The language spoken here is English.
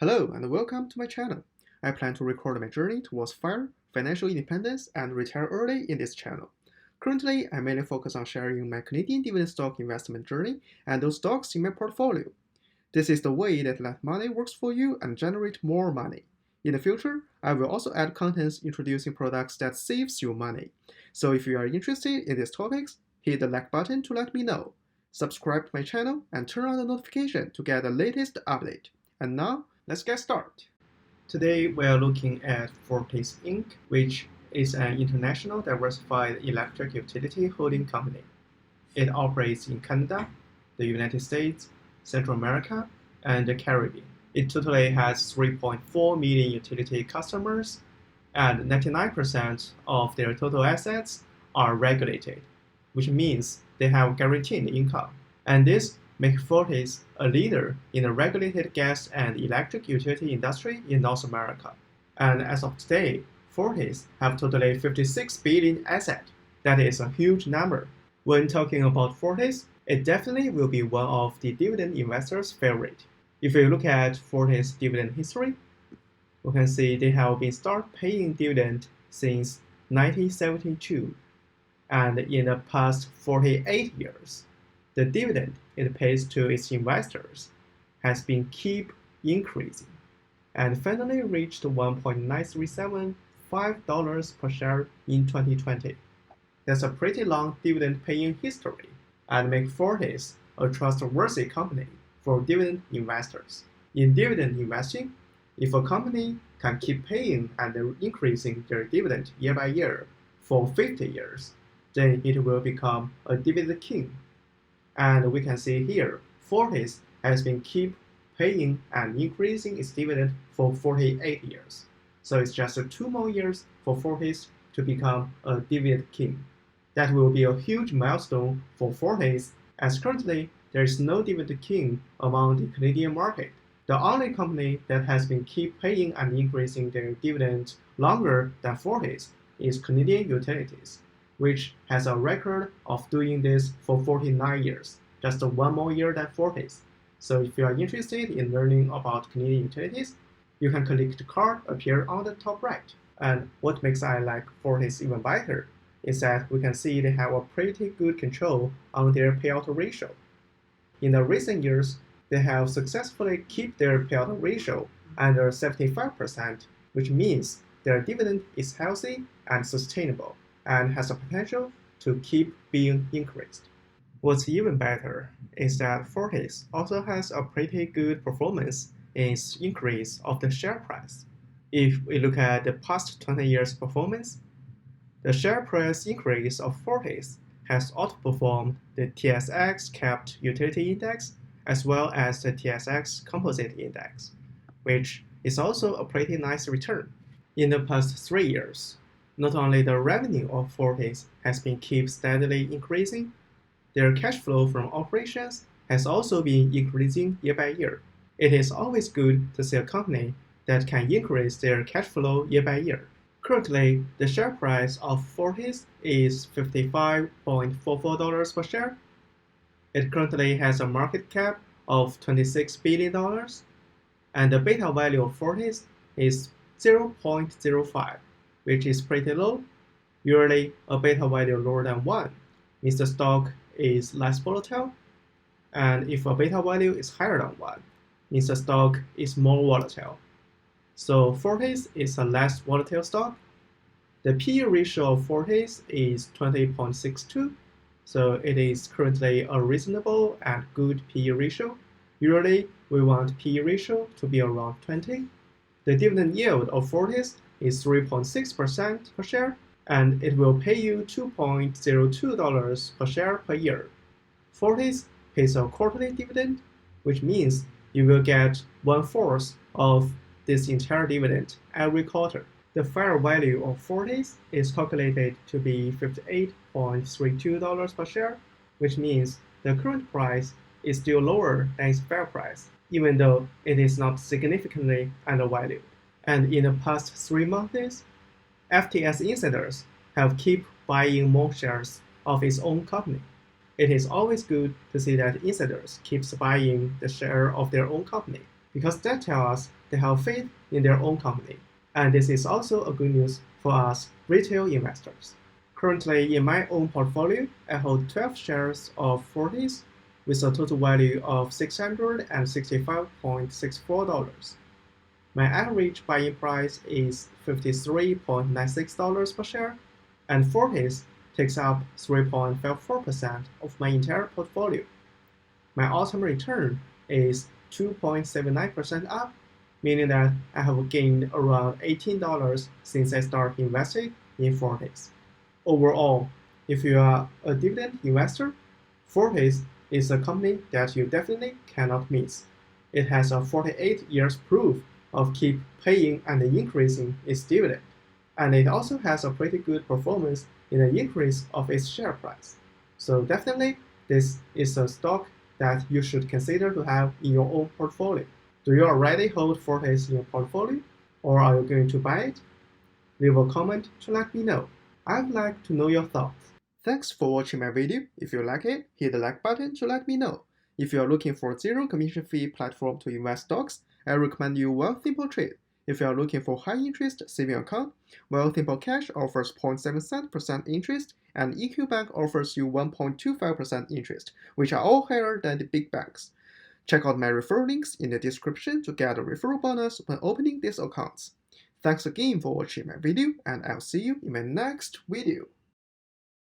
Hello and welcome to my channel. I plan to record my journey towards financial independence and retire early in this channel. Currently, I mainly focus on sharing my Canadian dividend stock investment journey and those stocks in my portfolio. This is the way that let money works for you and generate more money. In the future, I will also add contents introducing products that saves you money. So if you are interested in these topics, hit the like button to let me know. Subscribe to my channel and turn on the notification to get the latest update. And now, let's get started. Today, we are looking at Fortis Inc., which is an international diversified electric utility holding company. It operates in Canada, the United States, Central America, and the Caribbean. It totally has 3.4 million utility customers, and 99% of their total assets are regulated, which means they have guaranteed income. And this makes Fortis a leader in the regulated gas and electric utility industry in North America. And as of today, Fortis have totally 56 billion assets. That is a huge number. When talking about Fortis, it definitely will be one of the dividend investors' favorite. If you look at Fortis' dividend history, we can see they have been start paying dividend since 1972, and in the past 48 years, the dividend it pays to its investors has been keep increasing, and finally reached $1.9375 per share in 2020. That's a pretty long dividend paying history, and make Fortis a trustworthy company for dividend investors. In dividend investing, if a company can keep paying and increasing their dividend year by year for 50 years, then it will become a dividend king. And we can see here, Fortis has been keep paying and increasing its dividend for 48 years. So it's just 2 more years for Fortis to become a dividend king. That will be a huge milestone for Fortis, as currently there is no dividend king among the Canadian market. The only company that has been keep paying and increasing their dividend longer than Fortis is Canadian Utilities, which has a record of doing this for 49 years, just 1 more year than Fortis. So if you are interested in learning about Canadian utilities, you can click the card appear on the top right. And what makes I like Fortis even better is that we can see they have a pretty good control on their payout ratio. In the recent years, they have successfully kept their payout ratio under 75%, which means their dividend is healthy and sustainable, and has a potential to keep being increased. What's even better is that Fortis also has a pretty good performance in its increase of the share price. If we look at the past 20 years performance, the share price increase of Fortis has outperformed the TSX Capped Utility Index as well as the TSX Composite Index, which is also a pretty nice return. In the past 3 years, not only the revenue of Fortis has been keep steadily increasing, their cash flow from operations has also been increasing year by year. It is always good to see a company that can increase their cash flow year by year. Currently, the share price of Fortis is $55.44 per share. It currently has a market cap of $26 billion, and the beta value of Fortis is 0.05, which is pretty low. Usually, a beta value lower than 1 means the stock is less volatile, and if a beta value is higher than 1, means the stock is more volatile. So Fortis is a less volatile stock. The PE ratio of Fortis is 20.62, so it is currently a reasonable and good PE ratio. Usually, we want PE ratio to be around 20. The dividend yield of Fortis is 3.6% per share, and it will pay you $2.02 per share per year. Fortis pays a quarterly dividend, which means you will get 1/4 of this entire dividend every quarter. The fair value of Fortis is calculated to be $58.32 per share, which means the current price is still lower than its fair price, even though it is not significantly undervalued. And in the past 3 months, FTS insiders have kept buying more shares of its own company. It is always good to see that insiders keep buying the share of their own company, because that tells us they have faith in their own company. And this is also a good news for us retail investors. Currently, in my own portfolio, I hold 12 shares of Fortis with a total value of $665.64. My average buying price is $53.96 per share, and Fortis takes up 3.54% of my entire portfolio. My ultimate return is 2.79% up, meaning that I have gained around $18 since I started investing in Fortis. Overall, if you are a dividend investor, Fortis is a company that you definitely cannot miss. It has a 48 years proof of keep paying and increasing its dividend, and it also has a pretty good performance in the increase of its share price. So definitely, this is a stock that you should consider to have in your own portfolio. Do you already hold Fortis in your portfolio, or are you going to buy it? Leave a comment to let me know. I'd like to know your thoughts. Thanks for watching my video. If you like it, hit the like button to let me know. If you are looking for a zero commission fee platform to invest stocks, I recommend you Wealthsimple Trade. If you are looking for high interest saving account, Wealthsimple Cash offers 0.77% interest and EQ Bank offers you 1.25% interest, which are all higher than the big banks. Check out my referral links in the description to get a referral bonus when opening these accounts. Thanks again for watching my video, and I'll see you in my next video.